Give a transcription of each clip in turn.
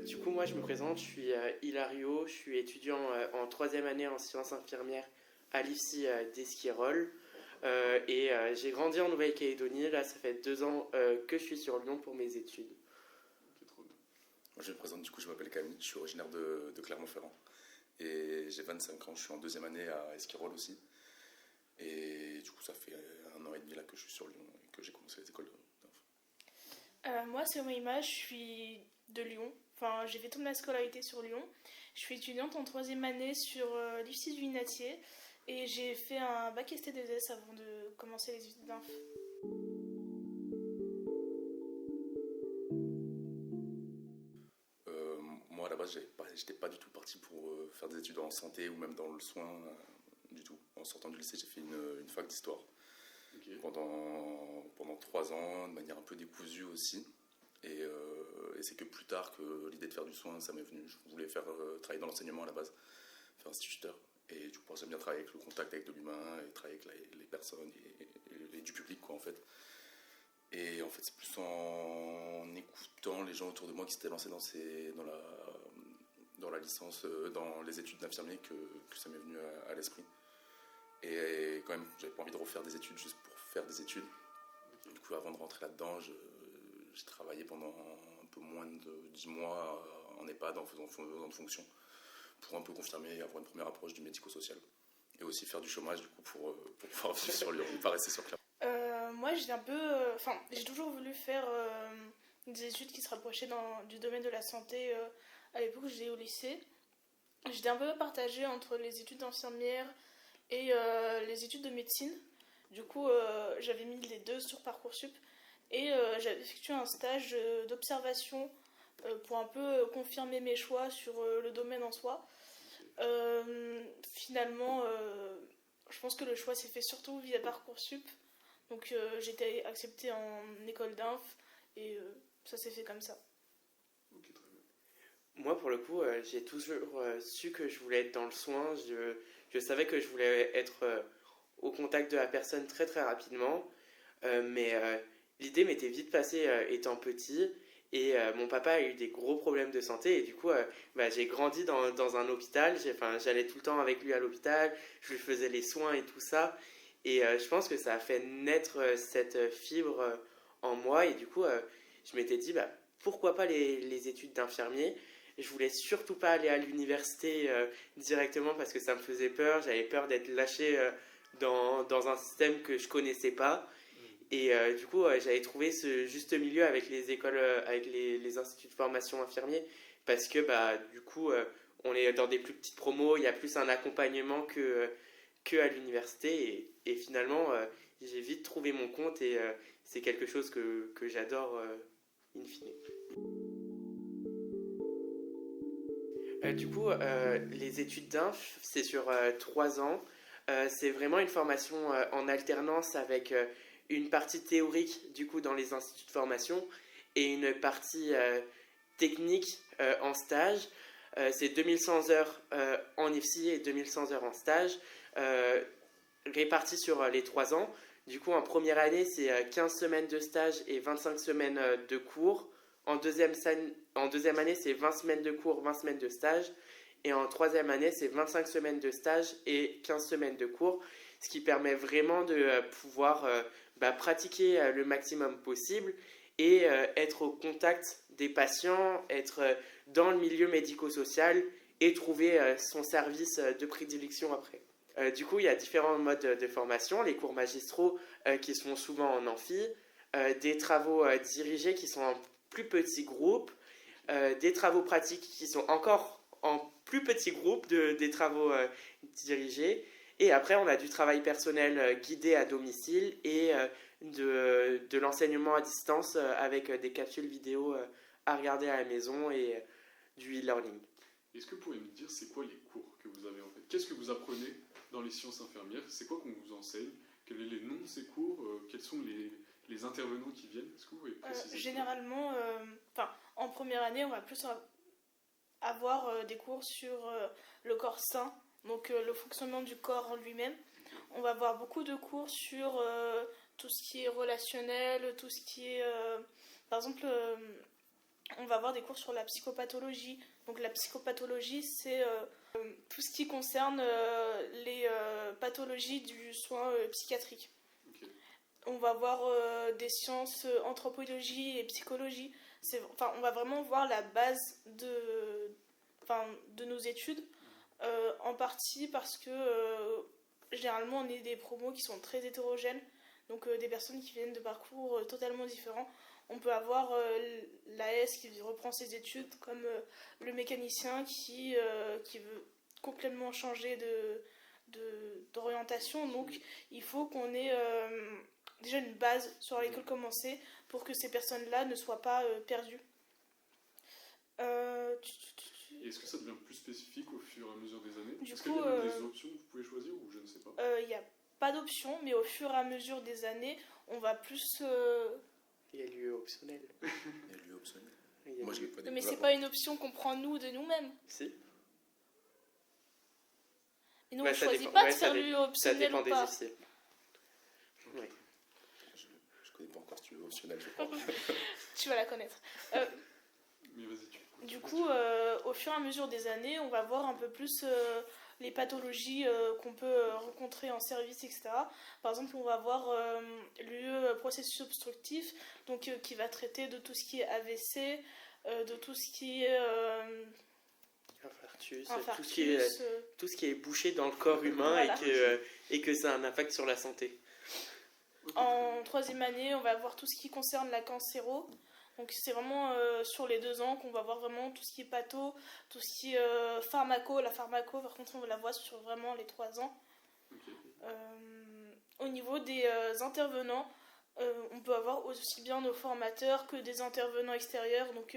Du coup, moi, je me présente, je suis Hilario, je suis étudiant en troisième année en sciences infirmières à l'IFSI d'Esquirol. J'ai grandi en Nouvelle-Calédonie. Là, ça fait 2 ans que je suis sur Lyon pour mes études. Ok, trop bien. Moi, je me présente, du coup, je m'appelle Camille, je suis originaire de Clermont-Ferrand. Et j'ai 25 ans, je suis en deuxième année à Esquirol aussi. Et du coup, ça fait 1 an et demi là que je suis sur Lyon et que j'ai commencé les écoles d'inf. Moi, c'est Omaima, je suis de Lyon. Enfin, j'ai fait toute ma scolarité sur Lyon. Je suis étudiante en troisième année sur l'IFSI du Vinatier et j'ai fait un bac ST2S avant de commencer les études d'inf. Moi, à la base, j'étais pas du tout parti pour faire des études en santé ou même dans le soin du tout. En sortant du lycée, j'ai fait une fac d'histoire Ok. pendant 3 ans, de manière un peu décousue aussi. Et c'est que plus tard que l'idée de faire du soin, ça m'est venu. Je voulais travailler dans l'enseignement à la base, faire instituteur. Et du coup, j'aime bien travailler avec le contact avec de l'humain et travailler avec les personnes et du public, quoi, en fait. Et en fait, c'est plus en écoutant les gens autour de moi qui s'étaient lancés dans la licence, dans les études d'infirmier que ça m'est venu à l'esprit. Et quand même, j'avais pas envie de refaire des études juste pour faire des études. Du coup, avant de rentrer là-dedans, j'ai travaillé pendant un peu moins de 10 mois en EHPAD en faisant de fonction pour un peu confirmer et avoir une première approche du médico-social. Et aussi faire du chômage, du coup, pour pouvoir vivre sur Lyon, pas rester sur Clermont. Moi, j'ai toujours voulu faire des études qui se rapprochaient du domaine de la santé à l'époque où j'étais au lycée. J'étais un peu partagée entre les études d'infirmière et les études de médecine. Du coup, j'avais mis les deux sur Parcoursup et j'avais effectué un stage d'observation pour un peu confirmer mes choix sur le domaine en soi. Finalement, je pense que le choix s'est fait surtout via Parcoursup. Donc j'ai été acceptée en école d'inf et ça s'est fait comme ça. Ok, très bien. Moi, pour le coup, j'ai toujours su que je voulais être dans le soin. Je savais que je voulais être au contact de la personne très très rapidement. Mais l'idée m'était vite passée étant petit. Mon papa a eu des gros problèmes de santé. Et du coup, j'ai grandi dans un hôpital. J'allais tout le temps avec lui à l'hôpital. Je lui faisais les soins et tout ça. Je pense que ça a fait naître cette fibre en moi. Et du coup, je m'étais dit, pourquoi pas les études d'infirmier. Je voulais surtout pas aller à l'université directement parce que ça me faisait peur. J'avais peur d'être lâché dans un système que je connaissais pas. Du coup, j'avais trouvé ce juste milieu avec les écoles, avec les instituts de formation infirmiers, parce que du coup, on est dans des plus petites promos, il y a plus un accompagnement que à l'université, et finalement, j'ai vite trouvé mon compte, et c'est quelque chose que j'adore, in fine. Du coup, les études d'inf, c'est sur 3 ans. C'est vraiment une formation en alternance avec une partie théorique du coup dans les instituts de formation et une partie technique en stage. C'est 2100 heures en IFSI et 2100 heures en stage, réparties sur les 3 ans. Du coup, en première année, c'est 15 semaines de stage et 25 semaines de cours. En deuxième année, c'est 20 semaines de cours, 20 semaines de stage. Et en troisième année, c'est 25 semaines de stage et 15 semaines de cours, ce qui permet vraiment de pouvoir pratiquer le maximum possible et être au contact des patients, être dans le milieu médico-social et trouver son service de prédilection après. Du coup, il y a différents modes de formation, les cours magistraux qui sont souvent en amphi, des travaux dirigés qui sont en plus petits groupes, des travaux pratiques qui sont encore en plus petits groupes, des travaux dirigés. Et après, on a du travail personnel guidé à domicile et de l'enseignement à distance avec des capsules vidéo à regarder à la maison et du e-learning. Est-ce que vous pouvez me dire c'est quoi les cours que vous avez en fait? Qu'est-ce que vous apprenez dans les sciences infirmières? C'est quoi qu'on vous enseigne? Quels sont les noms de ces cours? Quels sont les intervenants qui viennent? Est-ce que vous pouvez préciser? Généralement, en première année, on va plus avoir des cours sur le corps sain, donc le fonctionnement du corps en lui-même. On va avoir beaucoup de cours sur tout ce qui est relationnel, tout ce qui est, par exemple, on va avoir des cours sur la psychopathologie. Donc la psychopathologie, c'est tout ce qui concerne les pathologies du soin psychiatrique. Ok. On va voir des sciences anthropologie et psychologie. On va vraiment voir la base de nos études, en partie parce que généralement on est des promos qui sont très hétérogènes, donc des personnes qui viennent de parcours totalement différents. On peut avoir l'AS qui reprend ses études, comme le mécanicien qui veut complètement changer d'orientation. Donc il faut qu'on ait déjà une base sur laquelle commencer pour que ces personnes-là ne soient pas perdues. Et est-ce que ça devient plus spécifique au fur et à mesure des années? Est-ce qu'il y a même des options que vous pouvez choisir ou je ne sais pas? Il n'y a pas d'option, mais au fur et à mesure des années, on va plus... Il y a l'UE optionnel. Il y a l'UE optionnel. Il y a Moi, je l'ai l'UE. pas Mais c'est découvert. pas une option qu'on prend nous de nous-mêmes. Si. Et nous, Ouais, on ça choisit dépend- pas ouais, de faire ça l'UE Ça optionnel dépend ou des pas. essais. Ouais. Je connais pas encore si tu veux optionnel, je crois. Tu vas la connaître. Mais vas-y, tu. Du coup, au fur et à mesure des années, on va voir un peu plus les pathologies qu'on peut rencontrer en service, etc. Par exemple, on va voir l'UE processus obstructif, donc qui va traiter de tout ce qui est AVC, de tout ce qui est Infarctus, infarctus. tout ce qui est bouché dans le corps humain Voilà. et que ça a un impact sur la santé. En troisième année, on va voir tout ce qui concerne la cancéro. Donc c'est vraiment sur les 2 ans qu'on va voir vraiment tout ce qui est patho, tout ce qui est pharmaco. La pharmaco, par contre, on la voit sur vraiment les 3 ans. Ok. Au niveau des intervenants, on peut avoir aussi bien nos formateurs que des intervenants extérieurs. Donc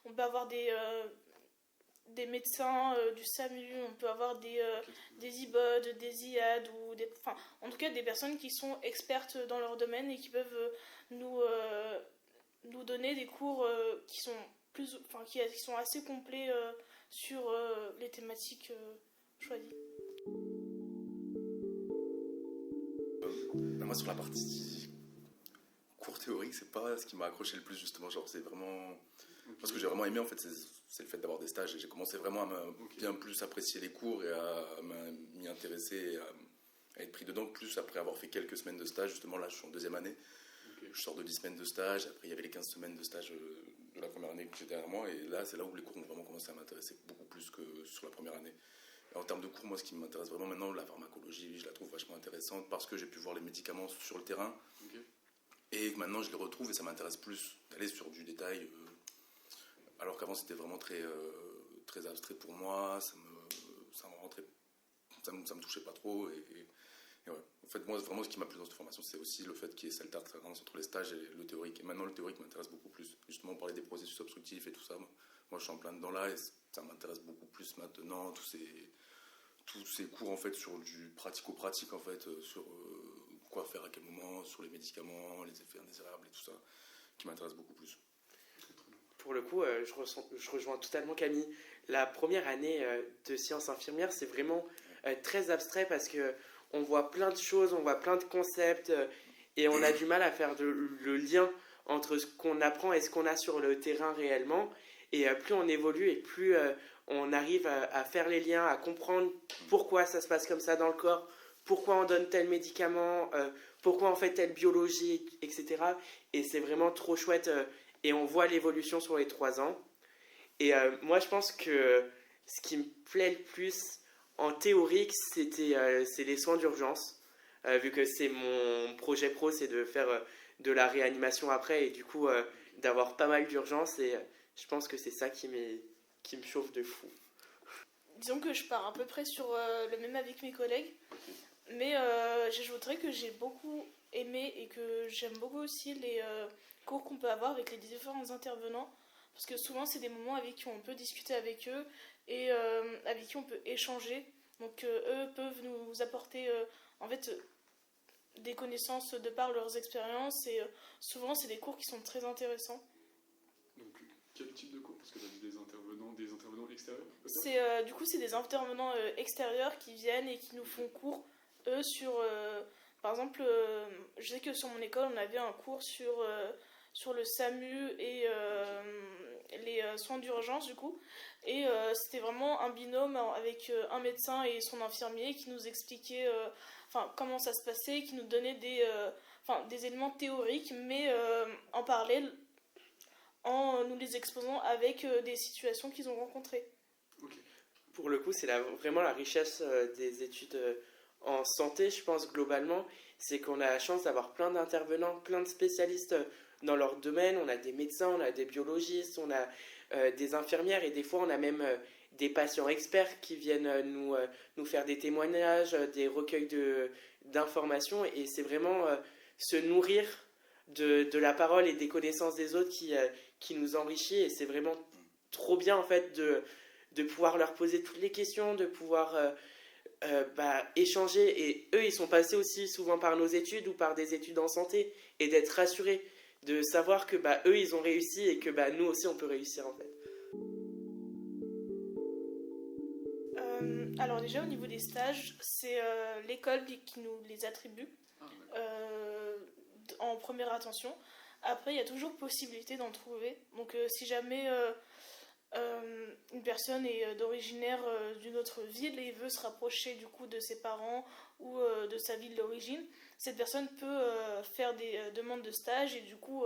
on peut avoir des médecins du SAMU, on peut avoir des IBOD, des IAD, en tout cas des personnes qui sont expertes dans leur domaine et qui peuvent nous donner des cours qui sont assez complets sur les thématiques choisies. Moi, sur la partie cours théorique, c'est pas ce qui m'a accroché le plus, justement. Genre, c'est vraiment. Ok. Ce que j'ai vraiment aimé, en fait, c'est le fait d'avoir des stages. Et j'ai commencé vraiment à bien plus apprécier les cours et à m'y intéresser, et à être pris dedans, plus après avoir fait quelques semaines de stage. Justement, là, je suis en 2e année. Ok. Je sors de 10 semaines de stage. Après, il y avait les 15 semaines de stage de la première année que j'ai derrière moi. Et là, c'est là où les cours ont vraiment commencé à m'intéresser beaucoup plus que sur la première année. Et en termes de cours, moi, ce qui m'intéresse vraiment maintenant, la pharmacologie, je la trouve vachement intéressante parce que j'ai pu voir les médicaments sur le terrain. Ok. Et que maintenant, je les retrouve et ça m'intéresse plus d'aller sur du détail. Alors qu'avant, c'était vraiment très, très abstrait pour moi. Ça me touchait pas trop. Et ouais. En fait, moi, vraiment, ce qui m'a plu dans cette formation, c'est aussi le fait qu'il y ait cette alternance entre les stages et le théorique. Et maintenant, le théorique m'intéresse beaucoup plus. Justement, on parlait des processus obstructifs et tout ça. Moi, je suis en plein dedans là et ça m'intéresse beaucoup plus maintenant. Tous ces cours, en fait, sur du pratico-pratique, en fait, sur quoi faire à quel moment, sur les médicaments, les effets indésirables et tout ça, qui m'intéresse beaucoup plus. Pour le coup, je rejoins totalement Camille. La première année de sciences infirmières, c'est vraiment très abstrait parce que on voit plein de choses, on voit plein de concepts et on a du mal à faire le lien entre ce qu'on apprend et ce qu'on a sur le terrain réellement. Et plus on évolue et plus on arrive à faire les liens, à comprendre pourquoi ça se passe comme ça dans le corps, pourquoi on donne tel médicament, pourquoi on fait telle biologie, etc. Et c'est vraiment trop chouette. Et on voit l'évolution sur les 3 ans. Et moi, je pense que ce qui me plaît le plus en théorique, c'est les soins d'urgence. Vu que c'est mon projet pro, c'est de faire de la réanimation après et du coup d'avoir pas mal d'urgences. Et je pense que c'est ça qui me chauffe de fou. Disons que je pars à peu près sur le même avis que mes collègues, mais j'ajouterais que j'ai beaucoup aimé et que j'aime beaucoup aussi les cours qu'on peut avoir avec les différents intervenants, parce que souvent c'est des moments avec qui on peut discuter avec eux et avec qui on peut échanger. Donc eux peuvent nous apporter en fait des connaissances de par leurs expériences et souvent c'est des cours qui sont très intéressants. Donc, quel type de cours? Parce que tu as dit des intervenants extérieurs, peut-être? Du coup, c'est des intervenants extérieurs qui viennent et qui nous font cours, eux, sur... par exemple, je sais que sur mon école, on avait un cours sur le SAMU et les soins d'urgence du coup. Et c'était vraiment un binôme avec un médecin et son infirmier qui nous expliquait comment ça se passait, qui nous donnait des éléments théoriques, mais en parallèle, en nous les exposant avec des situations qu'ils ont rencontrées. Ok. Pour le coup, c'est vraiment la richesse des études en santé, je pense, globalement. C'est qu'on a la chance d'avoir plein d'intervenants, plein de spécialistes dans leur domaine. On a des médecins, on a des biologistes, on a des infirmières et des fois, on a même des patients experts qui viennent nous faire des témoignages, des recueils d'informations. Et c'est vraiment se nourrir de la parole et des connaissances des autres qui nous enrichit. Et c'est vraiment trop bien, en fait, de pouvoir leur poser toutes les questions, de pouvoir échanger. Et eux, ils sont passés aussi souvent par nos études ou par des études en santé, et d'être rassurés, de savoir que eux, ils ont réussi et que nous aussi, on peut réussir en fait. Alors déjà, au niveau des stages, c'est l'école qui nous les attribue en première attention. Après, il y a toujours possibilité d'en trouver. Donc si jamais une personne est d'originaire d'une autre ville et veut se rapprocher du coup de ses parents ou de sa ville d'origine, cette personne peut faire des demandes de stage et du coup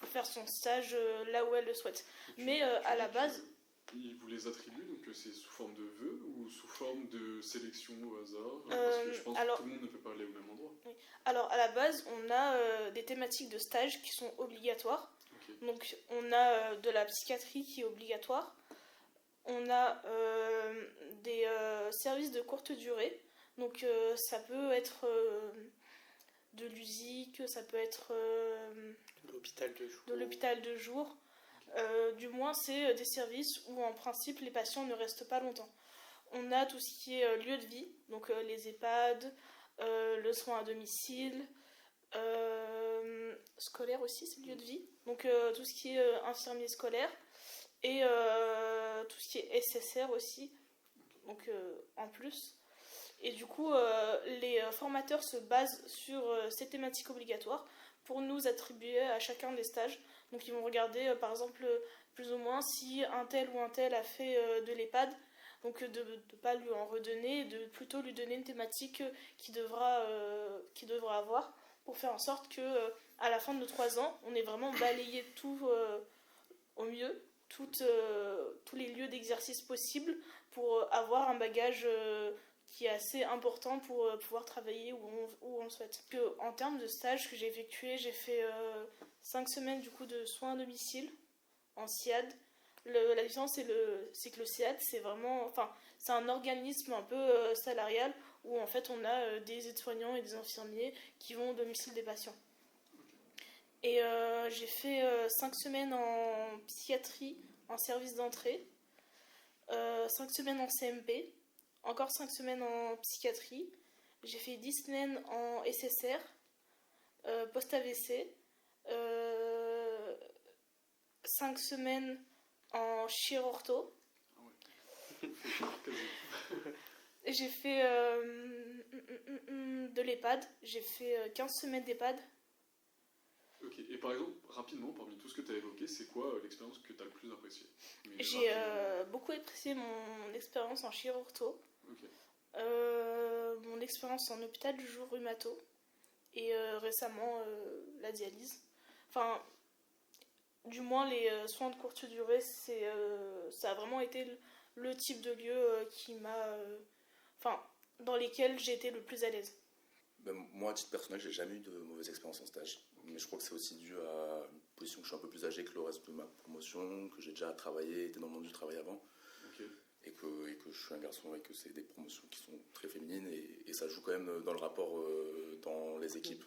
faire son stage là où elle le souhaite. Mais à la base... Ils vous les attribuent, donc c'est sous forme de vœux ou sous forme de sélection au hasard parce que je pense que tout le monde ne peut pas aller au même endroit. Oui. Alors à la base, on a des thématiques de stage qui sont obligatoires. Okay. Donc on a de la psychiatrie qui est obligatoire. On a des services de courte durée. Donc ça peut être de l'USIC, ça peut être de l'hôpital de jour. Du moins, c'est des services où en principe les patients ne restent pas longtemps. On a tout ce qui est lieu de vie, donc les EHPAD, le soin à domicile, scolaire aussi, c'est le lieu de vie. Donc tout ce qui est infirmier scolaire et tout ce qui est SSR aussi, donc en plus. Et du coup, les formateurs se basent sur ces thématiques obligatoires pour nous attribuer à chacun des stages. Donc ils vont regarder par exemple plus ou moins si un tel ou un tel a fait de l'EHPAD, donc de ne pas lui en redonner, de plutôt lui donner une thématique qu'il devra avoir pour faire en sorte que à la fin de nos 3 ans, on ait vraiment balayé tout au mieux, tous les lieux d'exercice possibles pour avoir un bagage qui est assez important pour pouvoir travailler où on le souhaite. En termes de stage que j'ai effectué, j'ai fait 5 semaines du coup de soins à domicile en SIAD. La différence c'est que le SIAD c'est un organisme un peu salarial où en fait on a des aides-soignants et des infirmiers qui vont au domicile des patients. Et j'ai fait 5 semaines en psychiatrie en service d'entrée, 5 semaines en CMP, encore 5 semaines en psychiatrie. J'ai fait 10 semaines en SSR, post-AVC, 5 semaines en chirurto. J'ai fait de l'EHPAD, j'ai fait 15 semaines d'EHPAD. Ok, et par exemple, rapidement, parmi tout ce que tu as évoqué, c'est quoi l'expérience que tu as le plus appréciée? J'ai beaucoup apprécié mon expérience en chirurto, okay. Mon expérience en hôpital du jour rhumato et récemment la dialyse. Enfin, du moins les soins de courte durée, ça a vraiment été le type de lieu qui m'a... dans lesquels j'ai été le plus à l'aise. Moi, à titre personnel, j'ai jamais eu de mauvaise expérience en stage. Mais je crois que c'est aussi dû à une position que je suis un peu plus âgé que le reste de ma promotion, que j'ai déjà travaillé, été dans le monde du travail avant. Okay. Et que je suis un garçon et que c'est des promotions qui sont très féminines et ça joue quand même dans le rapport dans les équipes.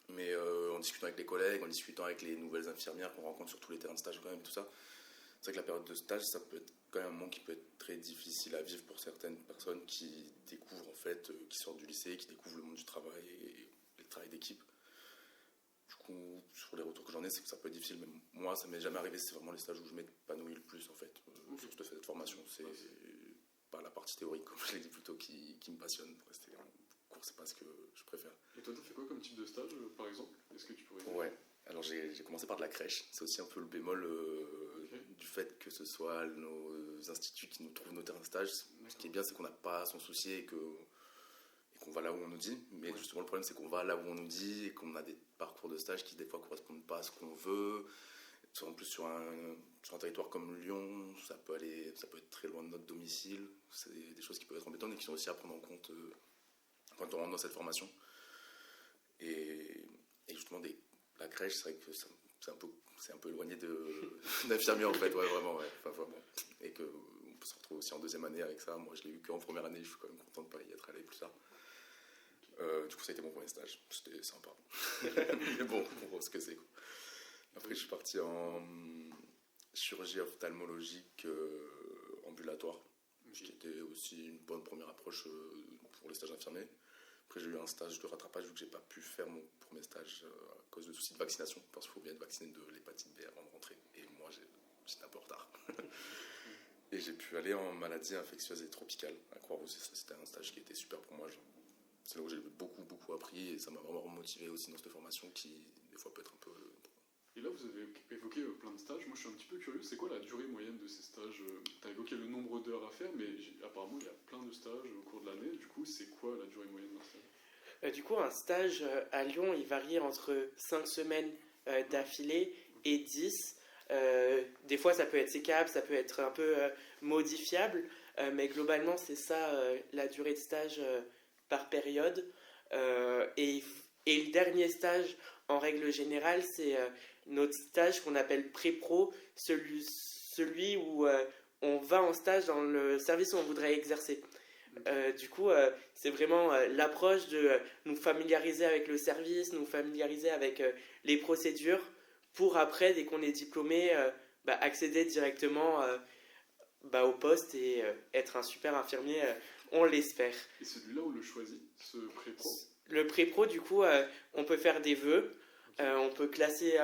Mais en discutant avec les collègues, en discutant avec les nouvelles infirmières qu'on rencontre sur tous les terrains de stage quand même, tout ça, c'est vrai que la période de stage, ça peut être quand même un moment qui peut être très difficile à vivre pour certaines personnes qui découvrent en fait, qui sortent du lycée, qui découvrent le monde du travail et le travail d'équipe. Du coup, sur les retours que j'en ai, c'est que ça peut être difficile. Mais moi, ça m'est jamais arrivé. C'est vraiment les stages où je m'épanouis le plus en fait. Sur cette formation, c'est pas la partie théorique, comme je l'ai dit plus tôt, qui me passionne. Pour rester en cours, c'est pas ce que je préfère. Et toi, tu as fait quoi comme type de stage, par exemple? Est-ce que tu pourrais... Ouais. Alors j'ai commencé par de la crèche. C'est aussi un peu le bémol du fait que ce soit nos instituts qui nous trouvent nos terrains de stage. Ce qui est bien, c'est qu'on n'a pas à s'en soucier et qu'on va là où on nous dit. Mais justement, le problème, c'est qu'on va là où on nous dit et qu'on a des parcours de stage qui, des fois, ne correspondent pas à ce qu'on veut. En plus, sur un territoire comme Lyon, ça peut être très loin de notre domicile. C'est des choses qui peuvent être embêtantes et qui sont aussi à prendre en compte quand on rentre dans cette formation. Et justement, la crèche, c'est vrai que c'est un peu éloigné d'infirmier en fait, ouais, vraiment, ouais. Enfin, bon. Et qu'on peut se retrouver aussi en deuxième année avec ça. Moi, je l'ai eu qu'en première année, je suis quand même content de ne pas y être allé plus tard. Du coup, ça a été mon premier stage, c'était sympa. Mais bon, pour ce que c'est, quoi. Après, je suis parti en chirurgie ophtalmologique ambulatoire, ce qui était aussi une bonne première approche pour les stages infirmiers. Après, j'ai eu un stage de rattrapage vu que j'ai pas pu faire mon premier stage à cause de soucis de vaccination, parce qu'il faut bien être vacciné de l'hépatite B avant de rentrer. Et moi, j'étais un peu en retard. Et j'ai pu aller en maladie infectieuse et tropicale à Croix-Rousse. C'était un stage qui était super pour moi. C'est là où j'ai beaucoup, beaucoup appris et ça m'a vraiment motivé aussi dans cette formation qui, des fois, peut être un peu... Et là, vous avez évoqué plein de stages. Moi, je suis un petit peu curieux. C'est quoi la durée moyenne de ces stages? Tu as évoqué le nombre d'heures à faire, mais apparemment, il y a plein de stages au cours de l'année. Du coup, c'est quoi la durée moyenne d'un stage? Du coup, un stage à Lyon, il varie entre 5 semaines d'affilée et 10. Des fois, ça peut être sécable, ça peut être un peu modifiable, mais globalement, c'est ça la durée de stage par période. Et le dernier stage, en règle générale, c'est notre stage qu'on appelle pré-pro, celui où on va en stage dans le service où on voudrait exercer. Du coup, c'est vraiment l'approche de nous familiariser avec le service, nous familiariser avec les procédures, pour après, dès qu'on est diplômé, accéder directement au poste et être un super infirmier, on l'espère. Et celui-là, on le choisit, ce pré-pro? Le pré-pro, du coup, on peut faire des vœux, on peut classer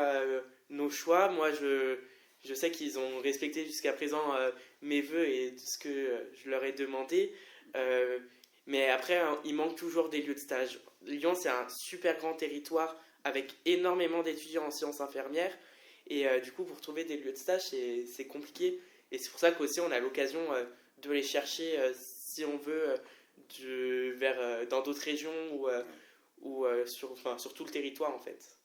nos choix. Moi, je sais qu'ils ont respecté jusqu'à présent mes vœux et ce que je leur ai demandé. Mais après, il manque toujours des lieux de stage. Lyon, c'est un super grand territoire avec énormément d'étudiants en sciences infirmières. Et du coup, pour trouver des lieux de stage, c'est compliqué. Et c'est pour ça qu'aussi, on a l'occasion de les chercher, si on veut, dans d'autres régions ou sur tout le territoire, en fait.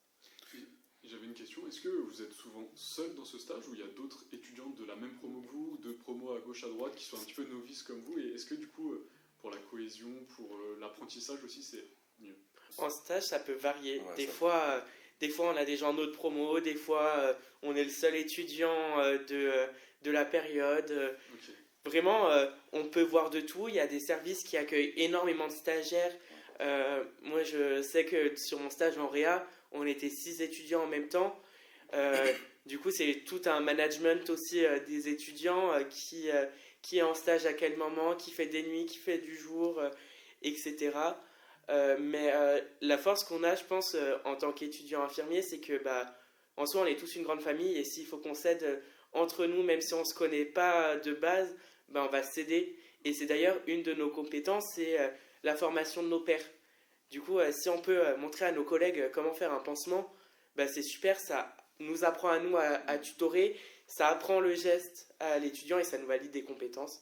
J'avais une question. Est-ce que vous êtes souvent seul dans ce stage ou il y a d'autres étudiantes de la même promo que vous, de promo à gauche, à droite, qui sont un petit peu novices comme vous? Et est-ce que du coup, pour la cohésion, pour l'apprentissage aussi, c'est mieux? En stage, ça peut varier. Ouais, des fois, on a des gens de notre promo, des fois, on est le seul étudiant de la période. Okay. Vraiment, on peut voir de tout. Il y a des services qui accueillent énormément de stagiaires. Moi, je sais que sur mon stage en Réa, on était 6 étudiants en même temps. Du coup, c'est tout un management aussi des étudiants qui est en stage à quel moment, qui fait des nuits, qui fait du jour, etc. Mais la force qu'on a, je pense, en tant qu'étudiant infirmier, c'est que en soi, on est tous une grande famille et s'il faut qu'on s'aide entre nous, même si on ne se connaît pas de base, on va s'aider. Et c'est d'ailleurs une de nos compétences, c'est la formation de nos pairs. Du coup, si on peut montrer à nos collègues comment faire un pansement, c'est super, ça nous apprend à nous à tutorer, ça apprend le geste à l'étudiant et ça nous valide des compétences.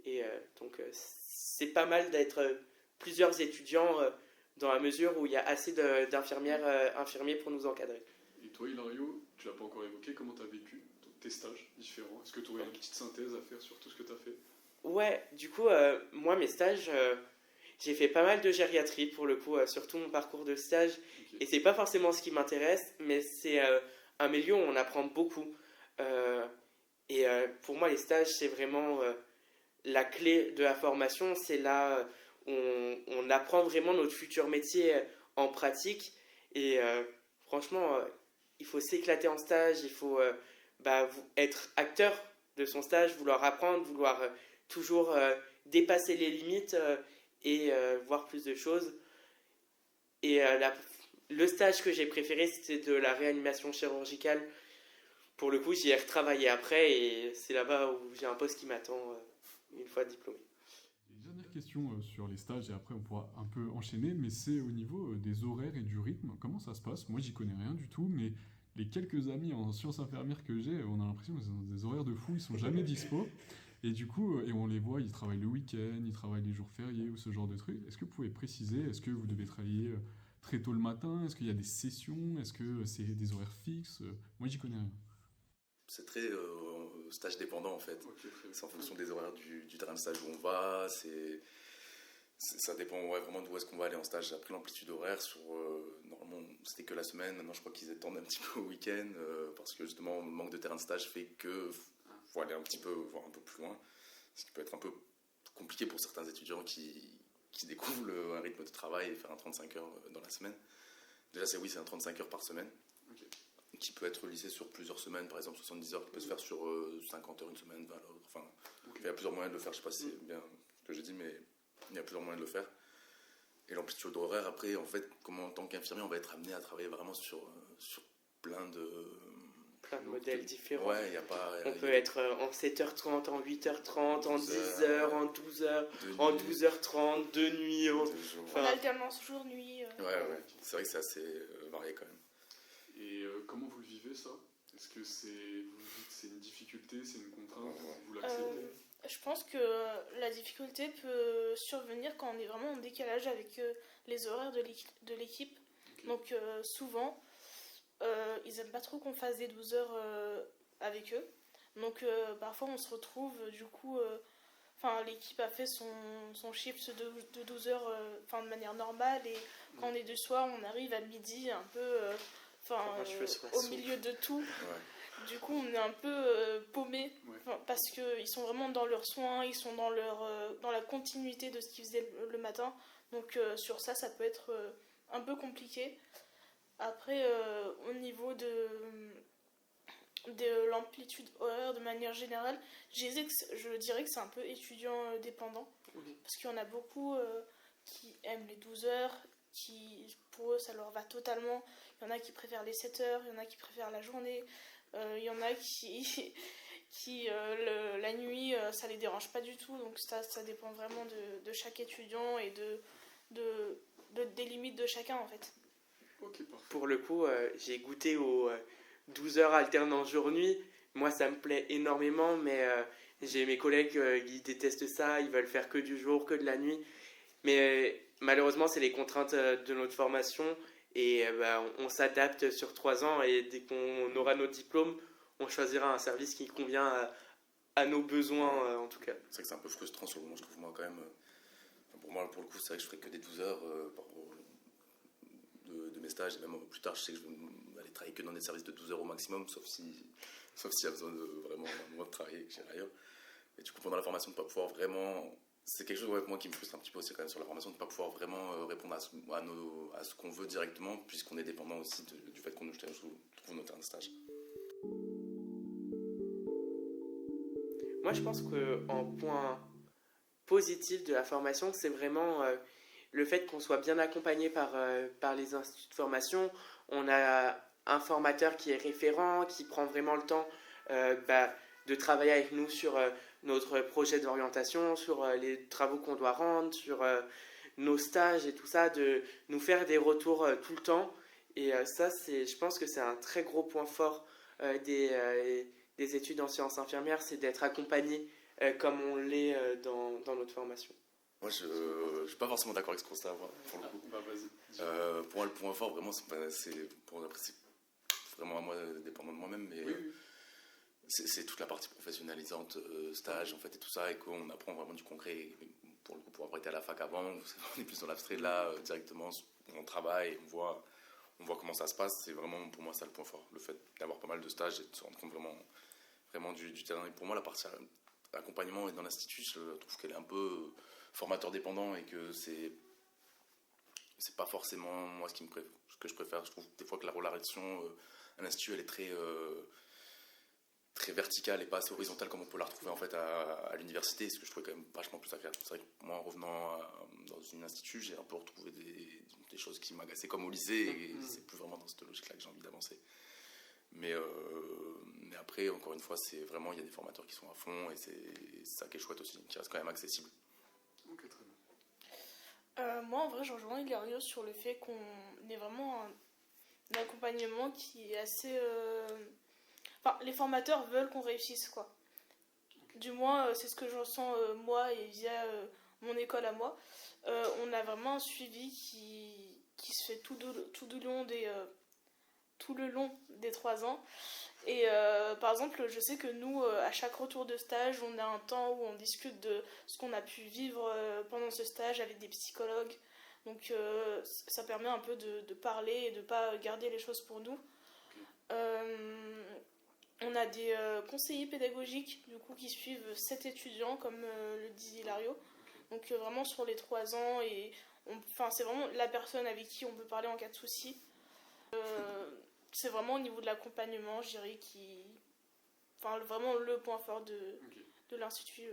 Et donc, c'est pas mal d'être plusieurs étudiants dans la mesure où il y a assez infirmiers pour nous encadrer. Et toi, Hilario, tu l'as pas encore évoqué, comment tu as vécu tes stages différents? Est-ce que tu aurais une petite synthèse à faire sur tout ce que tu as fait? Ouais, du coup, moi, mes stages, j'ai fait pas mal de gériatrie pour le coup, sur tout mon parcours de stage. Okay. Et c'est pas forcément ce qui m'intéresse, mais c'est un milieu où on apprend beaucoup. Pour moi, les stages, c'est vraiment la clé de la formation. C'est là où on apprend vraiment notre futur métier en pratique. Et franchement, il faut s'éclater en stage, il faut être acteur de son stage, vouloir apprendre, vouloir toujours dépasser les limites et voir plus de choses. Et le stage que j'ai préféré, c'était de la réanimation chirurgicale. Pour le coup, j'y ai retravaillé après et c'est là-bas où j'ai un poste qui m'attend une fois diplômé. Une dernière question sur les stages et après on pourra un peu enchaîner, mais c'est au niveau des horaires et du rythme. Comment ça se passe? Moi, j'y connais rien du tout, mais les quelques amis en sciences infirmières que j'ai, on a l'impression qu'ils ont des horaires de fou, ils sont jamais dispo. Et du coup, et on les voit, ils travaillent le week-end, ils travaillent les jours fériés ou ce genre de trucs. Est-ce que vous pouvez préciser, est-ce que vous devez travailler très tôt le matin? Est-ce qu'il y a des sessions? Est-ce que c'est des horaires fixes? Moi, j'y connais rien. C'est très stage dépendant en fait. Ok, très bien. C'est en fonction des horaires du terrain de stage où on va. Ça dépend vraiment d'où est-ce qu'on va aller en stage. J'ai appris l'amplitude horaire normalement, c'était que la semaine. Maintenant, je crois qu'ils étendent un petit peu au week-end parce que justement, le manque de terrain de stage fait que faut aller voir un peu plus loin. Ce qui peut être un peu compliqué pour certains étudiants qui découvrent un rythme de travail et faire un 35 heures dans la semaine. Déjà, c'est un 35 heures par semaine. Ok. Qui peut être lissé sur plusieurs semaines, par exemple 70 heures, qui peut se faire sur 50 heures une semaine, 20 heures. Enfin, Ok. il y a plusieurs moyens de le faire. Je sais pas si c'est bien ce que j'ai dit, mais il y a plusieurs moyens de le faire. Et l'amplitude horaire, après, en fait, comme en tant qu'infirmier, on va être amené à travailler vraiment sur plein de modèles différents. Ouais, il n'y a pas. On peut être en 7h30, en 8h30, en 10h, en 12h, en 12h30, de nuit. En alternance jour-nuit. Ouais. C'est vrai que c'est assez varié quand même. Et comment vous le vivez ça? Est-ce que vous dites c'est une difficulté, c'est une contrainte, vous l'acceptez? Je pense que la difficulté peut survenir quand on est vraiment en décalage avec les horaires de l'équipe. Okay. Donc souvent, ils aiment pas trop qu'on fasse des 12 heures avec eux. Donc parfois on se retrouve, du coup, l'équipe a fait son shift de 12 heures de manière normale. Et quand on est de soir, on arrive à midi un peu au milieu de tout. Ouais. Du coup, on est un peu paumé parce qu'ils sont vraiment dans leurs soins, ils sont dans la continuité de ce qu'ils faisaient le matin. Donc sur ça peut être un peu compliqué. Après, au niveau de l'amplitude horaire de manière générale, je dirais que c'est un peu étudiant dépendant. Parce qu'il y en a beaucoup qui aiment les 12 heures, qui pour eux ça leur va totalement. Il y en a qui préfèrent les 7 heures, il y en a qui préfèrent la journée. Il y en a qui la nuit, ça les dérange pas du tout. Donc ça dépend vraiment de chaque étudiant et des limites de chacun en fait. Ok, parfait. Pour le coup, j'ai goûté aux 12 heures alternance jour-nuit. Moi, ça me plaît énormément, mais j'ai mes collègues qui détestent ça. Ils veulent faire que du jour, que de la nuit. Mais malheureusement, c'est les contraintes de notre formation. Et on s'adapte sur 3 ans et dès qu'on aura nos diplômes, on choisira un service qui convient à nos besoins en tout cas. C'est vrai que c'est un peu frustrant sur le moment, je trouve moi quand même. Pour moi, pour le coup, c'est vrai que je ferai que des 12 heures de mes stages. Et même plus tard, je sais que je vais aller travailler que dans des services de 12 heures au maximum, sauf s'il y a besoin de vraiment moins de travailler et que j'irai ailleurs. Et du coup, pendant la formation, de ne pas pouvoir vraiment... C'est quelque chose moi qui me frustre un petit peu aussi quand même sur la formation, de ne pas pouvoir vraiment répondre à ce qu'on veut directement, puisqu'on est dépendant aussi du fait qu'on nous trouve nos terrains de stage. Moi, je pense qu'en point positif de la formation, c'est vraiment le fait qu'on soit bien accompagné par les instituts de formation. On a un formateur qui est référent, qui prend vraiment le temps de travailler avec nous sur notre projet d'orientation, sur les travaux qu'on doit rendre, sur nos stages et tout ça, de nous faire des retours tout le temps. Et ça, je pense que c'est un très gros point fort des études en sciences infirmières, c'est d'être accompagné comme on l'est dans notre formation. Moi, je ne suis pas forcément d'accord avec ce constat, pour le coup. Vas-y. Pour moi, le point fort, vraiment, c'est vraiment à moi, dépendant de moi-même, mais Oui. c'est toute la partie professionnalisante, stage, en fait, et tout ça, et qu'on apprend vraiment du concret. Et pour le coup, pour avoir été à la fac avant, on est plus dans l'abstrait. Là, directement, on travaille, on voit comment ça se passe. C'est vraiment, pour moi, ça le point fort. Le fait d'avoir pas mal de stages et de se rendre compte vraiment du terrain. Et pour moi, la partie accompagnement et dans l'institut, je trouve qu'elle est un peu formateur dépendant et que c'est pas forcément moi ce que je préfère. Je trouve des fois que la relation à l'institut, elle est très verticale et pas assez horizontale comme on peut la retrouver en fait à l'université, ce que je trouvais quand même vachement plus agréable. C'est vrai que moi, en revenant dans une institut, j'ai un peu retrouvé des choses qui m'agaçaient comme au lycée, et c'est plus vraiment dans cette logique-là que j'ai envie d'avancer. Mais après, encore une fois, c'est vraiment, il y a des formateurs qui sont à fond, et c'est ça qui est chouette aussi, qui reste quand même accessible. Ok, très bien. Moi, en vrai, je rejoins Hilario sur le fait qu'on est vraiment d'accompagnement qui est assez... Enfin, les formateurs veulent qu'on réussisse, quoi. Du moins, c'est ce que je ressens moi et via mon école à moi. On a vraiment un suivi qui se fait tout le long des 3 ans. Et par exemple, je sais que nous, à chaque retour de stage, on a un temps où on discute de ce qu'on a pu vivre pendant ce stage avec des psychologues. Donc ça permet un peu de parler et de ne pas garder les choses pour nous. On a des conseillers pédagogiques du coup, qui suivent 7 étudiants, comme le dit Hilario. Donc vraiment sur les 3 ans, et c'est vraiment la personne avec qui on peut parler en cas de souci. C'est vraiment au niveau de l'accompagnement, je dirais, vraiment le point fort de l'Institut,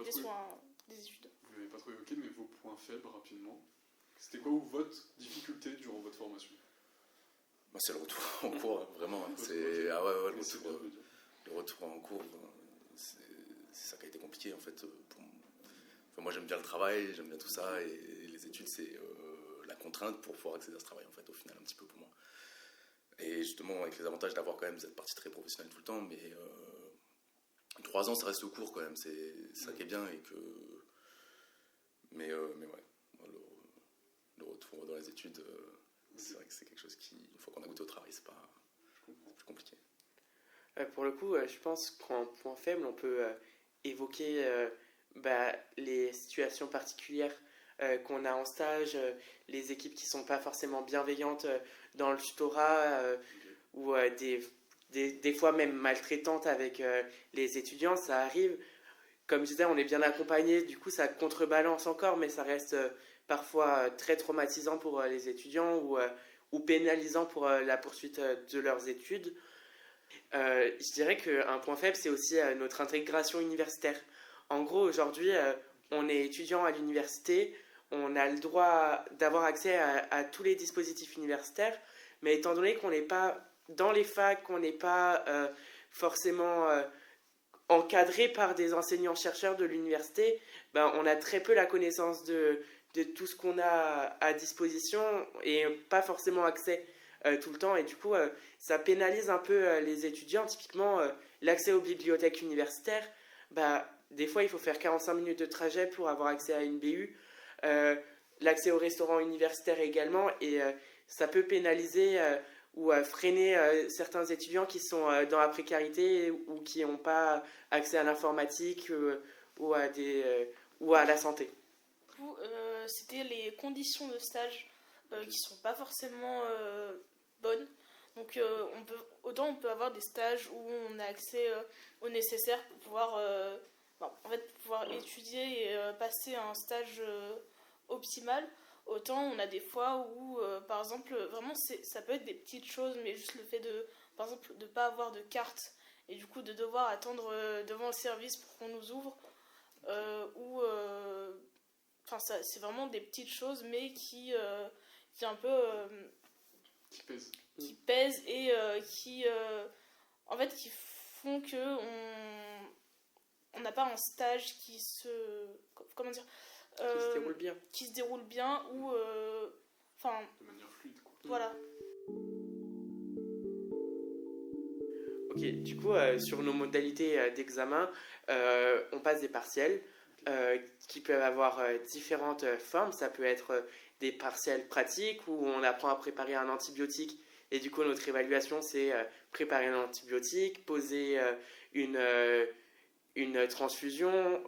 des soins des études. Vous l'avez pas trop évoqué, mais vos points faibles, rapidement. C'était quoi votre difficulté durant votre formation? C'est le retour en cours, vraiment. C'est le retour en cours, c'est ça qui a été compliqué en fait. Moi j'aime bien le travail, j'aime bien tout ça, et les études c'est la contrainte pour pouvoir accéder à ce travail en fait, au final un petit peu pour moi. Et justement avec les avantages d'avoir quand même cette partie très professionnelle tout le temps, mais 3 ans ça reste court quand même, c'est ça qui est bien, et que mais ouais, le retour dans les études, c'est vrai que c'est quelque chose qui, une fois qu'on a goûté au travail, c'est plus compliqué. Pour le coup, je pense qu'en point faible, on peut évoquer les situations particulières qu'on a en stage, les équipes qui ne sont pas forcément bienveillantes dans le tutorat, ou des fois même maltraitantes avec les étudiants, ça arrive. Comme je disais, on est bien accompagné, du coup ça contrebalance encore, mais ça reste parfois très traumatisant pour les étudiants, ou pénalisant pour la poursuite de leurs études. Je dirais qu'un point faible, c'est aussi notre intégration universitaire. En gros, aujourd'hui, on est étudiant à l'université, on a le droit d'avoir accès à tous les dispositifs universitaires, mais étant donné qu'on n'est pas dans les facs, qu'on n'est pas forcément encadré par des enseignants-chercheurs de l'université, on a très peu la connaissance de tout ce qu'on a à disposition, et pas forcément accès tout le temps, et du coup ça pénalise un peu les étudiants. Typiquement l'accès aux bibliothèques universitaires, des fois il faut faire 45 minutes de trajet pour avoir accès à une BU, l'accès au restaurant universitaire également, et ça peut pénaliser ou freiner certains étudiants qui sont dans la précarité, ou qui n'ont pas accès à l'informatique, ou à la santé. C'était les conditions de stage qui sont pas forcément bonnes. Donc on peut avoir des stages où on a accès au nécessaire pour pouvoir, pouvoir étudier et passer un stage optimal. Autant on a des fois où, par exemple, vraiment ça peut être des petites choses, mais juste le fait par exemple, de pas avoir de carte, et du coup de devoir attendre devant le service pour qu'on nous ouvre, c'est vraiment des petites choses, mais qui un peu qui pèsent, et qui font que on n'a pas un stage qui se qui se déroule bien, ou de manière fluide, quoi. Voilà. Ok, du coup, sur nos modalités d'examen, on passe des partiels qui peuvent avoir différentes formes. Ça peut être des partiels pratiques où on apprend à préparer un antibiotique, et du coup notre évaluation c'est préparer un antibiotique, poser une transfusion,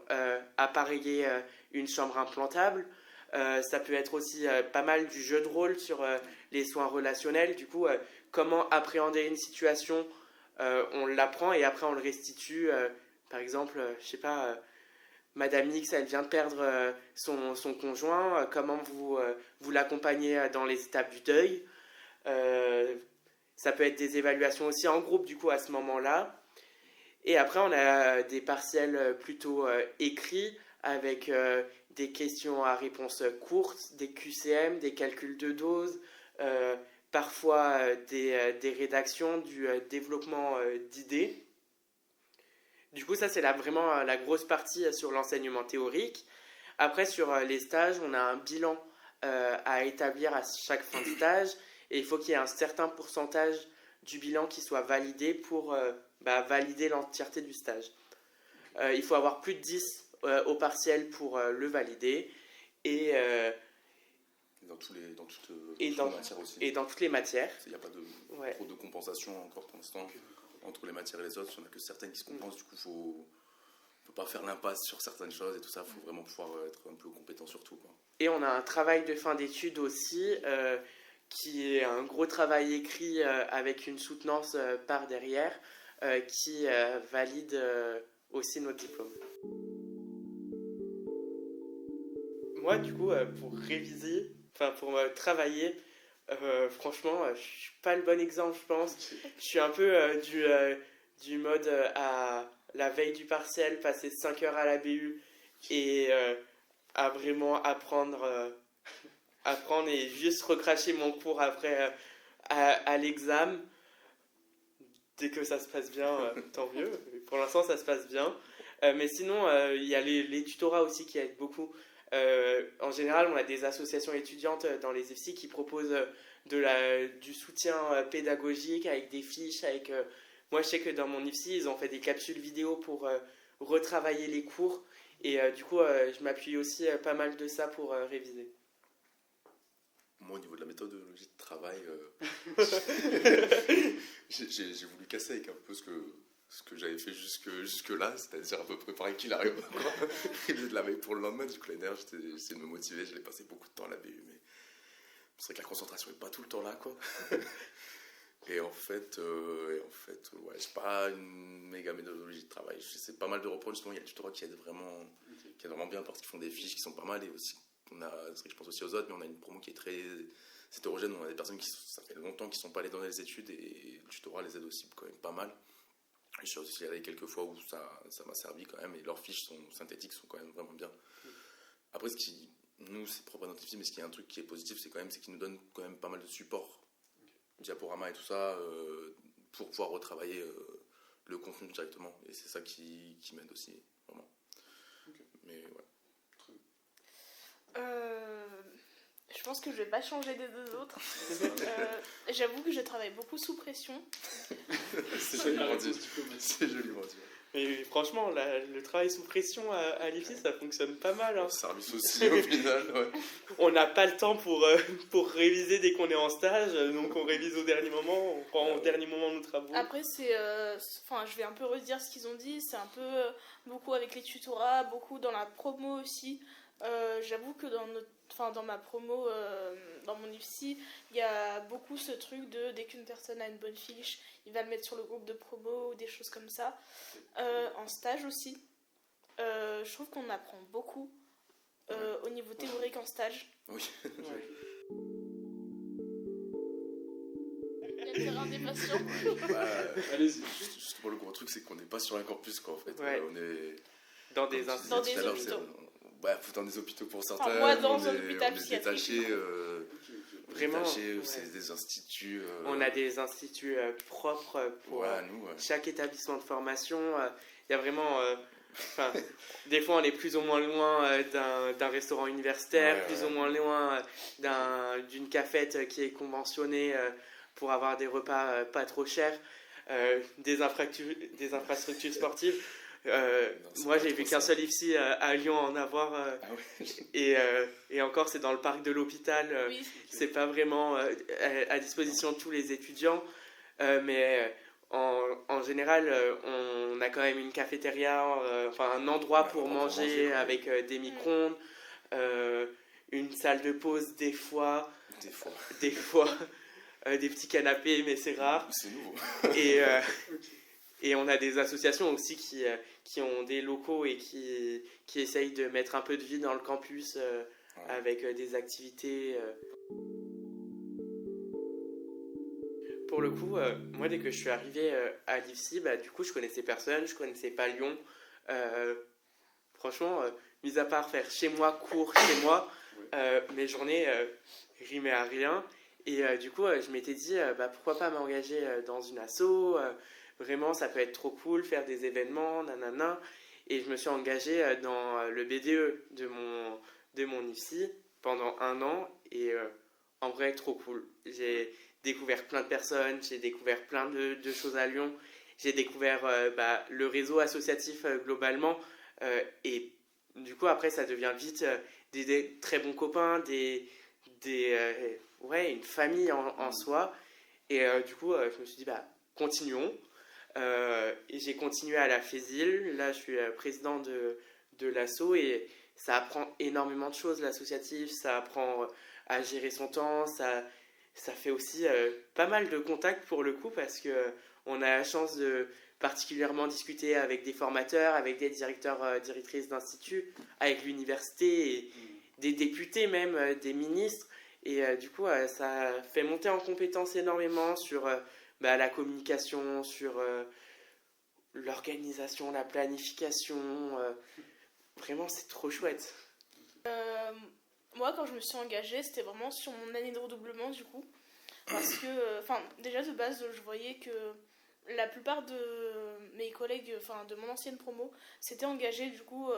appareiller une chambre implantable. Ça peut être aussi pas mal du jeu de rôle sur les soins relationnels. Du coup, comment appréhender une situation, on l'apprend et après on le restitue. Par exemple, je sais pas, Madame X, elle vient de perdre son conjoint. Comment vous l'accompagnez dans les étapes du deuil. Ça peut être des évaluations aussi en groupe, du coup, à ce moment-là. Et après, on a des partiels plutôt écrits, avec des questions à réponse courte, des QCM, des calculs de dose, parfois des rédactions, du développement d'idées. Du coup, ça, c'est vraiment la grosse partie sur l'enseignement théorique. Après, sur les stages, on a un bilan à établir à chaque fin de stage, et il faut qu'il y ait un certain pourcentage du bilan qui soit validé pour valider l'entièreté du stage. Il faut avoir plus de 10 au partiel pour le valider, et Toutes Et les dans- matières aussi. et dans toutes les matières. Il n'y a pas Ouais. trop de compensation encore pour l'instant. Entre les matières et les autres, il n'y en a que certaines qui se compensent. Du coup, il ne faut pas faire l'impasse sur certaines choses et tout ça. Il faut vraiment pouvoir être un peu compétent sur tout, quoi. Et on a un travail de fin d'études aussi, qui est un gros travail écrit avec une soutenance par derrière, qui valide aussi notre diplôme. Moi, du coup, pour réviser, pour travailler, franchement, je suis pas le bon exemple, je pense. Je suis un peu du mode à la veille du partiel, passer 5 heures à la BU et à vraiment apprendre et juste recracher mon cours après à l'examen. Dès que ça se passe bien, tant mieux. Pour l'instant, ça se passe bien. Mais sinon, il y a les tutorats aussi qui aident beaucoup. En général, on a des associations étudiantes dans les EFSI qui proposent du soutien pédagogique avec des fiches. Moi, je sais que dans mon IFSI, ils ont fait des capsules vidéo pour retravailler les cours. Et du coup, je m'appuie aussi pas mal de ça pour réviser. Moi, au niveau de la méthodologie de travail, j'ai voulu casser avec un peu ce que j'avais fait jusque-là, c'est-à-dire à peu près pareil qu'il arrive. Réviser de la veille pour le lendemain, du coup, l'année dernière, j'essayais de me motiver, j'allais passer beaucoup de temps à la BU, mais c'est vrai que la concentration n'est pas tout le temps là, quoi. Et en fait, ouais, j'ai pas une méga méthodologie de travail. J'essaie pas mal de reprendre, justement, il y a le tutorat qui aide vraiment bien parce qu'ils font des fiches qui sont pas mal, et aussi, c'est vrai que je pense aussi aux autres, mais on a une promo qui est très hétérogène, on a des personnes ça fait longtemps qu'ils sont pas allées dans les études, et le tutorat les aide aussi quand même pas mal. Je suis aussi allé quelques fois où ça m'a servi quand même, et leurs fiches synthétiques sont quand même vraiment bien. Après, nous, c'est propre à notre IFSI, mais ce qui est un truc qui est positif, c'est qu'ils nous donnent quand même pas mal de support, diaporama et tout ça, pour pouvoir retravailler le contenu directement. Et c'est ça qui m'aide aussi, vraiment. Okay. Mais ouais. Je pense que je vais pas changer des deux autres. J'avoue que je travaille beaucoup sous pression. C'est joliment dit. C'est joliment dit. Mais franchement, le travail sous pression à l'IFSI, ça fonctionne pas mal. Hein. Le service aussi, au final, ouais. On n'a pas le temps pour réviser dès qu'on est en stage, donc on révise au dernier moment, on prend au dernier moment nos travaux. Après, je vais un peu redire ce qu'ils ont dit, c'est un peu beaucoup avec les tutorats, beaucoup dans la promo aussi. J'avoue que dans ma promo, dans mon IFSI, il y a beaucoup ce truc de dès qu'une personne a une bonne fiche, il va le mettre sur le groupe de promo ou des choses comme ça. En stage aussi, je trouve qu'on apprend beaucoup au niveau théorique en stage. Oui. Il y a le terrain des patients. Allez-y. Justement, le gros truc, c'est qu'on n'est pas sur un campus, quoi, en fait. Ouais. On est Dans des comme tu Dans disais des tout à l'heure, hôpitaux. dans des hôpitaux pour certains. Enfin, moi, dans on un est- hôpital on est psychiatrique. détachés, Vraiment, détachés, ouais. c'est des instituts. On a des instituts propres pour Ouais, nous, ouais. chaque établissement de formation. Il y a vraiment... des fois, on est plus ou moins loin d'un restaurant universitaire, Ouais, plus ouais. ou moins loin d'une cafette qui est conventionnée pour avoir des repas pas trop chers, des infrastructures sportives. c'est Moi, pas j'ai trop vu qu'un ça. seul IFSI à Lyon en avoir, Ah ouais. et encore, c'est dans le parc de l'hôpital. Oui. C'est pas vraiment à disposition de tous les étudiants, mais en général, on a quand même une cafétéria, un endroit Ouais, pour un endroit pour manger manger, quoi. avec des micro-ondes, une salle de pause des fois, Des fois. des petits canapés, mais c'est rare. C'est nouveau. Et on a des associations aussi qui ont des locaux et qui essayent de mettre un peu de vie dans le campus avec des activités. Pour le coup, moi, dès que je suis arrivé à l'IFSI, du coup, je connaissais personne, je connaissais pas Lyon. Franchement, mis à part faire cours chez moi, mes journées rimaient à rien. Et du coup, je m'étais dit, pourquoi pas m'engager dans une asso, vraiment, ça peut être trop cool, faire des événements, nanana. Et je me suis engagé dans le BDE de mon IFSI pendant 1 an. Et en vrai, trop cool. J'ai découvert plein de personnes, j'ai découvert plein de choses à Lyon. J'ai découvert le réseau associatif globalement. Et du coup, après, ça devient vite des très bons copains, une famille en soi. Et du coup, je me suis dit, continuons. Et j'ai continué à la FESIL. Là, je suis président de l'asso et ça apprend énormément de choses, l'associatif. Ça apprend à gérer son temps. Ça fait aussi pas mal de contacts pour le coup parce que on a la chance de particulièrement discuter avec des formateurs, avec des directeurs, directrices d'instituts, avec l'université et des députés même, des ministres. Et du coup, ça fait monter en compétences énormément sur la communication, sur l'organisation, la planification. Vraiment, c'est trop chouette. Moi, quand je me suis engagée, c'était vraiment sur mon année de redoublement, du coup. Parce que, déjà de base, je voyais que la plupart de mes collègues, de mon ancienne promo, s'étaient engagés, du coup,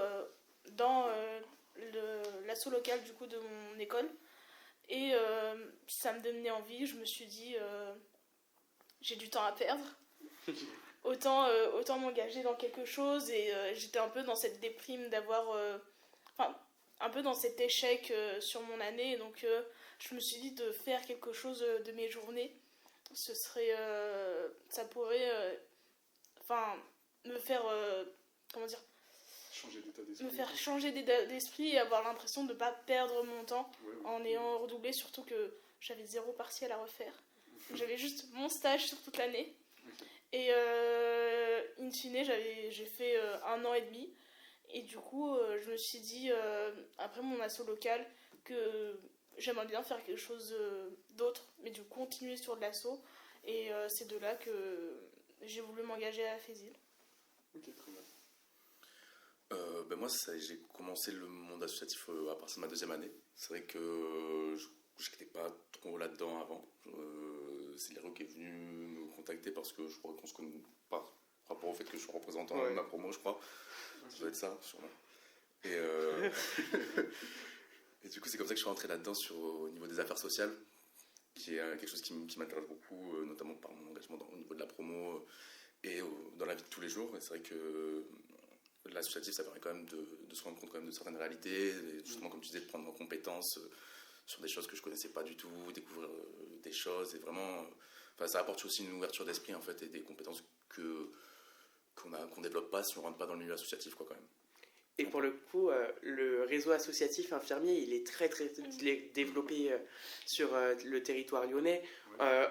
dans l'asso local, du coup, de mon école. Et ça me donnait envie, je me suis dit, j'ai du temps à perdre. Autant m'engager dans quelque chose. Et j'étais un peu dans cette déprime d'avoir... un peu dans cet échec sur mon année. Donc je me suis dit de faire quelque chose de mes journées. Ça pourrait me faire... comment dire, Changer d'état d'esprit. me faire changer d'esprit et avoir l'impression de ne pas perdre mon temps en ayant redoublé, surtout que j'avais 0 partiel à refaire. J'avais juste mon stage sur toute l'année. Et in fine, j'ai fait 1 an et demi. Et du coup, je me suis dit, après mon asso local, que j'aimerais bien faire quelque chose d'autre, mais du coup continuer sur de l'asso. Et c'est de là que j'ai voulu m'engager à la FESIL. Ok, très bien. Moi, j'ai commencé le monde associatif à partir de ma 2e année. C'est vrai que je n'étais pas trop là-dedans avant. C'est Léro qui est venu me contacter parce que je crois qu'on se connaît pas par rapport au fait que je suis représentant de ma promo, je crois. Ça doit être ça, sûrement. Et du coup, c'est comme ça que je suis rentré là-dedans au niveau des affaires sociales, qui est quelque chose qui m'intéresse beaucoup, notamment par mon engagement au niveau de la promo et dans la vie de tous les jours. Et c'est vrai que l'associatif, ça permet quand même de se rendre compte quand même de certaines réalités, et justement, comme tu disais, de prendre en compétence sur des choses que je connaissais pas du tout, découvrir des choses, et vraiment, ça apporte aussi une ouverture d'esprit en fait, et des compétences qu'on développe pas si on rentre pas dans le milieu associatif, quoi, quand même. Et pour le coup, le réseau associatif infirmier, il est très développé sur le territoire lyonnais.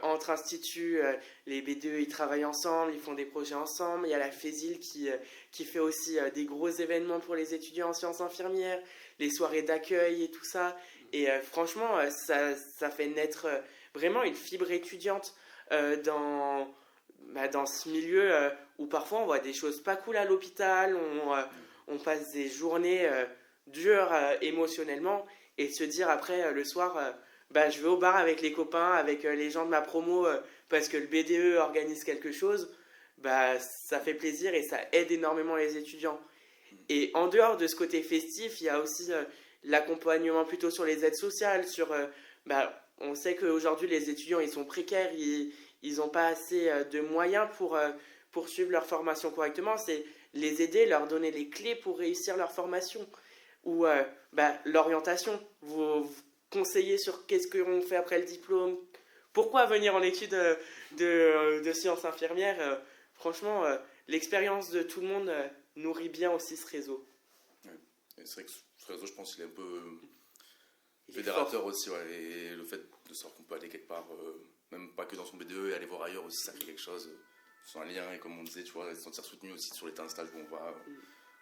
Entre instituts, les B2, ils travaillent ensemble, ils font des projets ensemble. Il y a la FESIL qui fait aussi des gros événements pour les étudiants en sciences infirmières, les soirées d'accueil et tout ça. Et franchement, ça fait naître vraiment une fibre étudiante dans ce milieu où parfois on voit des choses pas cool à l'hôpital, on passe des journées dures émotionnellement, et se dire après le soir, je vais au bar avec les copains, avec les gens de ma promo parce que le BDE organise quelque chose, ça fait plaisir et ça aide énormément les étudiants. Et en dehors de ce côté festif, il y a aussi l'accompagnement plutôt sur les aides sociales, on sait qu'aujourd'hui les étudiants ils sont précaires, ils n'ont pas assez de moyens pour poursuivre leur formation correctement. C'est les aider, leur donner les clés pour réussir leur formation. Ou l'orientation, vous conseiller sur qu'est-ce qu'on fait après le diplôme, pourquoi venir en études de sciences infirmières. Franchement, l'expérience de tout le monde nourrit bien aussi ce réseau. Ouais. Et c'est vrai que ce réseau, je pense qu'il est un peu fédérateur aussi, et le fait de savoir qu'on peut aller quelque part, même pas que dans son BDE, et aller voir ailleurs aussi, ça fait quelque chose. C'est un lien, et comme on disait, tu vois, se sentir soutenu aussi sur les temps de stage où on va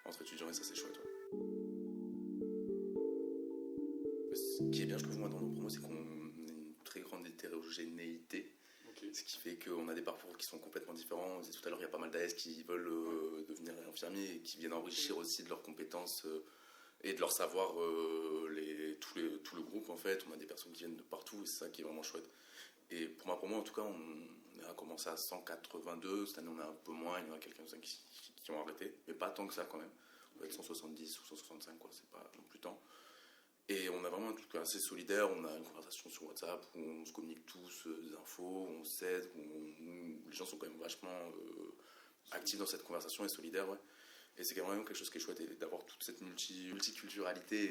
entre étudiants, et ça c'est chouette. Ouais. Ce qui est bien, je trouve, moi, dans nos promos, c'est qu'on a une très grande hétérogénéité. Ce qui fait qu'on a des parcours qui sont complètement différents. Tout à l'heure, il y a pas mal d'AS qui veulent devenir infirmiers et qui viennent enrichir aussi de leurs compétences et de leur savoir tout le groupe, en fait. On a des personnes qui viennent de partout, et c'est ça qui est vraiment chouette. Et pour ma promo, en tout cas, on a commencé à 182. Cette année, on a un peu moins. Il y en a quelques-uns qui ont arrêté, mais pas tant que ça quand même. On va être 170 ou 165, quoi. C'est pas non plus tant. Et on a vraiment un truc assez solidaire, on a une conversation sur WhatsApp où on se communique tous des infos, on s'aide, où les gens sont quand même vachement actifs dans cette conversation et solidaires, ouais. Et c'est vraiment quelque chose qui est chouette, et d'avoir toute cette multiculturalité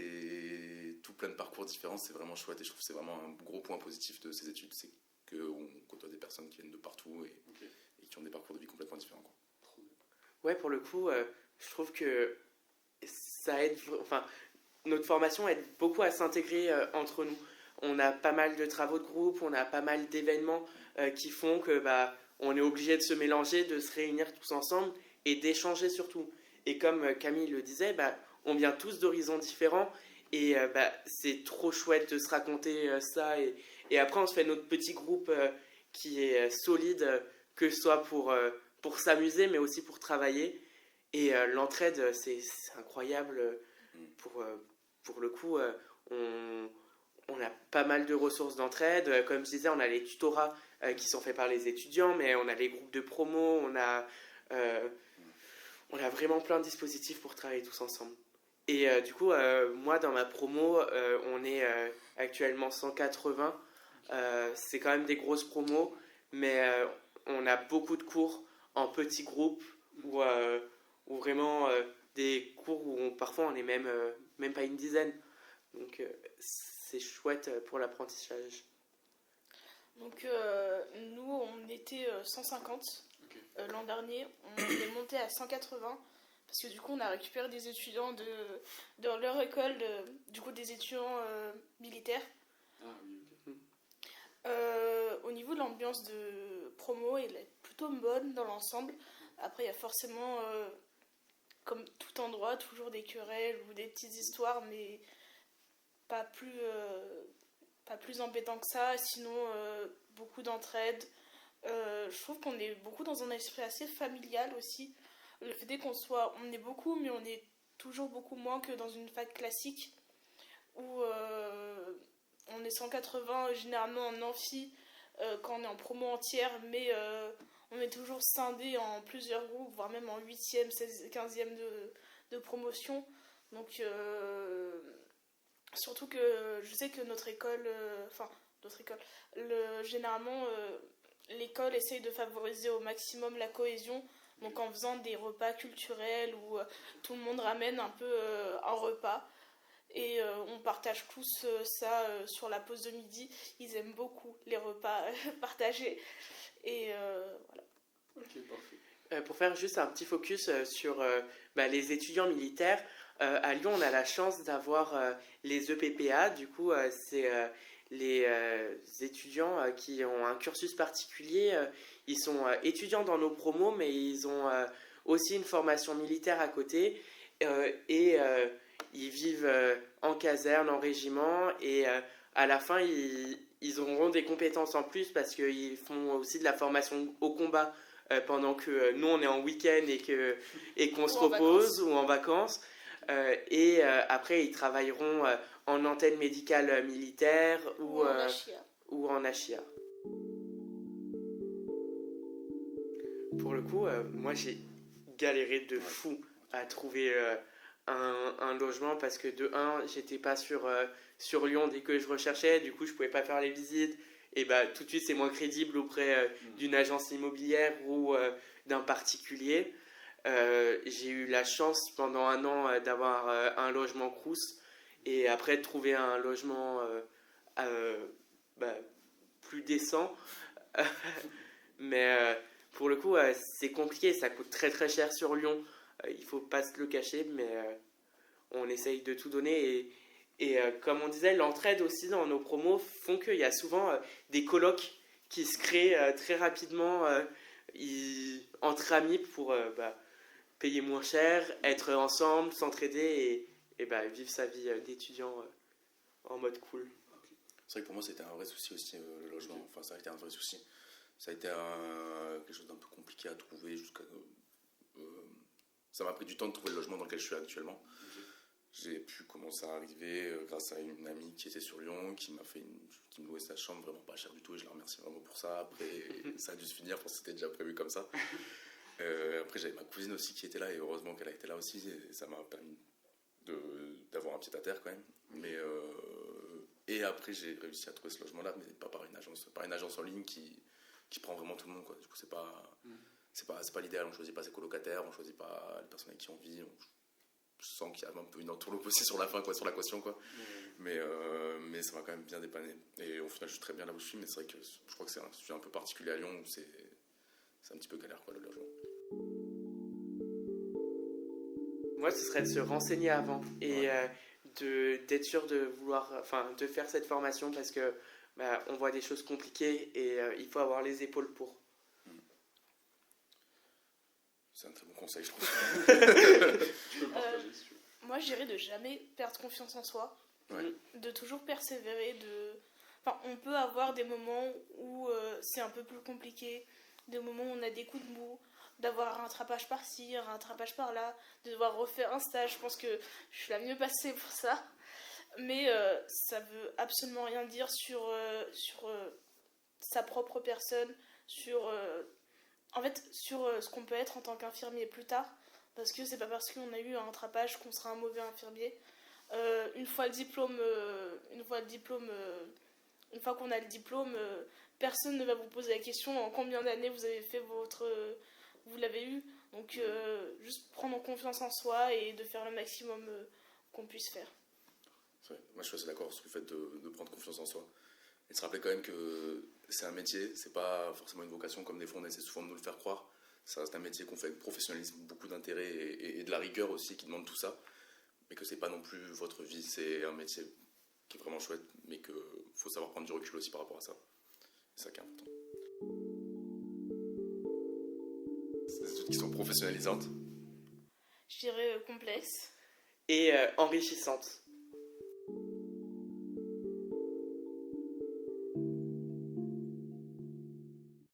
et tout plein de parcours différents, c'est vraiment chouette, et je trouve que c'est vraiment un gros point positif de ces études, c'est qu'on côtoie des personnes qui viennent de partout et qui ont des parcours de vie complètement différents, quoi. Ouais, pour le coup, je trouve que ça aide, enfin, notre formation aide beaucoup à s'intégrer entre nous. On a pas mal de travaux de groupe, on a pas mal d'événements qui font que bah, on est obligé de se mélanger, de se réunir tous ensemble et d'échanger surtout. Et comme Camille le disait, bah, on vient tous d'horizons différents et bah, c'est trop chouette de se raconter ça. Et après, on se fait notre petit groupe qui est solide, que ce soit pour s'amuser, mais aussi pour travailler. Et l'entraide, c'est incroyable. Pour le coup, on a pas mal de ressources d'entraide. Comme je disais, on a les tutorats qui sont faits par les étudiants, mais on a les groupes de promo, on a vraiment plein de dispositifs pour travailler tous ensemble. Et du coup, moi, dans ma promo, on est actuellement 180. C'est quand même des grosses promos, mais on a beaucoup de cours en petits groupes ou vraiment des cours où parfois on est même pas une dizaine. Donc c'est chouette pour l'apprentissage. Donc nous, on était 150 l'an dernier. On est monté à 180 parce que du coup, on a récupéré des étudiants de leur école, du coup des étudiants militaires. Ah oui, ok. Au niveau de l'ambiance de promo, elle est plutôt bonne dans l'ensemble. Après, il y a forcément, comme tout endroit, toujours des querelles ou des petites histoires, mais pas plus embêtant que ça. Sinon, beaucoup d'entraide. Je trouve qu'on est beaucoup dans un esprit assez familial aussi. Le fait est on est beaucoup, mais on est toujours beaucoup moins que dans une fac classique où on est 180 généralement en amphi quand on est en promo entière, mais on est toujours scindé en plusieurs groupes, voire même en 8e, 16e, 15e de promotion. Donc surtout que je sais que généralement l'école essaye de favoriser au maximum la cohésion, donc en faisant des repas culturels où tout le monde ramène un peu un repas. Et on partage tous ça sur la pause de midi. Ils aiment beaucoup les repas partagés. Et voilà. Ok, parfait. Pour faire juste un petit focus sur les étudiants militaires, à Lyon, on a la chance d'avoir les EPPA. Du coup, c'est les étudiants qui ont un cursus particulier. Ils sont étudiants dans nos promos, mais ils ont aussi une formation militaire à côté. Et ils vivent en caserne, en régiment. Et à la fin, ils auront des compétences en plus parce qu'ils font aussi de la formation au combat pendant que nous, on est en week-end et qu'on se repose ou en vacances. Après, ils travailleront en antenne médicale militaire ou en ACHIA. Pour le coup, moi j'ai galéré de fou à trouver un logement parce que de 1, j'étais pas sur Lyon dès que je recherchais, du coup je pouvais pas faire les visites et bah tout de suite c'est moins crédible auprès d'une agence immobilière ou d'un particulier. J'ai eu la chance pendant 1 an d'avoir un logement Crous et après de trouver un logement plus décent. Mais pour le coup, c'est compliqué, ça coûte très très cher sur Lyon. Il faut pas se le cacher, mais on essaye de tout donner. Et comme on disait, l'entraide aussi dans nos promos font qu'il y a souvent des colocs qui se créent très rapidement entre amis pour payer moins cher, être ensemble, s'entraider et vivre sa vie d'étudiant en mode cool. C'est vrai que pour moi, c'était un vrai souci aussi, le logement. Enfin, ça a été un vrai souci. Ça a été quelque chose d'un peu compliqué à trouver. Ça m'a pris du temps de trouver le logement dans lequel je suis actuellement. J'ai pu commencer à arriver grâce à une amie qui était sur Lyon, qui me louait sa chambre vraiment pas cher du tout, et je la remercie vraiment pour ça. Après, ça a dû se finir parce que c'était déjà prévu comme ça. Après, j'avais ma cousine aussi qui était là, et heureusement qu'elle a été là aussi, et ça m'a permis avoir un pied à terre quand même. Mais, et après, j'ai réussi à trouver ce logement-là, mais pas par une agence en ligne qui prend vraiment tout le monde, quoi. Du coup, c'est pas l'idéal. On choisit pas ses colocataires, on choisit pas les personnes avec qui on vit. Je sens qu'il y a un peu une entourloupe aussi sur la fin, quoi, sur la caution, quoi. Mais ça m'a quand même bien dépanné. Et au final, je suis très bien là où je suis, mais c'est vrai que je crois que c'est un sujet un peu particulier à Lyon où c'est un petit peu galère, quoi, le logement. Moi, ce serait de se renseigner avant et d'être sûr de vouloir, enfin, de faire cette formation parce que on voit des choses compliquées et il faut avoir les épaules pour. C'est un très bon conseil, je trouve. Tu peux le partager si tu veux. Moi, je dirais de jamais perdre confiance en soi, Ouais. de toujours persévérer. Enfin, on peut avoir des moments où c'est un peu plus compliqué, des moments où on a des coups de mou, d'avoir un rattrapage par-ci, un rattrapage par-là, de devoir refaire un stage. Je pense que je suis la mieux passée pour ça. Mais ça veut absolument rien dire sur sa propre personne, en fait, sur ce qu'on peut être en tant qu'infirmier plus tard. Parce que c'est pas parce qu'on a eu un rattrapage qu'on sera un mauvais infirmier. Une fois qu'on a le diplôme, personne ne va vous poser la question en combien d'années vous avez fait vous l'avez eu. Donc juste prendre confiance en soi et de faire le maximum qu'on puisse faire. Moi, je suis assez d'accord sur le fait de prendre confiance en soi. Et de se rappeler quand même que c'est un métier, c'est pas forcément une vocation comme des fois on essaie souvent de nous le faire croire. Ça reste un métier qu'on fait avec professionnalisme, beaucoup d'intérêt et de la rigueur aussi qui demande tout ça. Mais que c'est pas non plus votre vie, c'est un métier qui est vraiment chouette, mais qu'il faut savoir prendre du recul aussi par rapport à ça. C'est ça qui est important. C'est des études qui sont professionnalisantes. Je dirais complexe. Et enrichissante.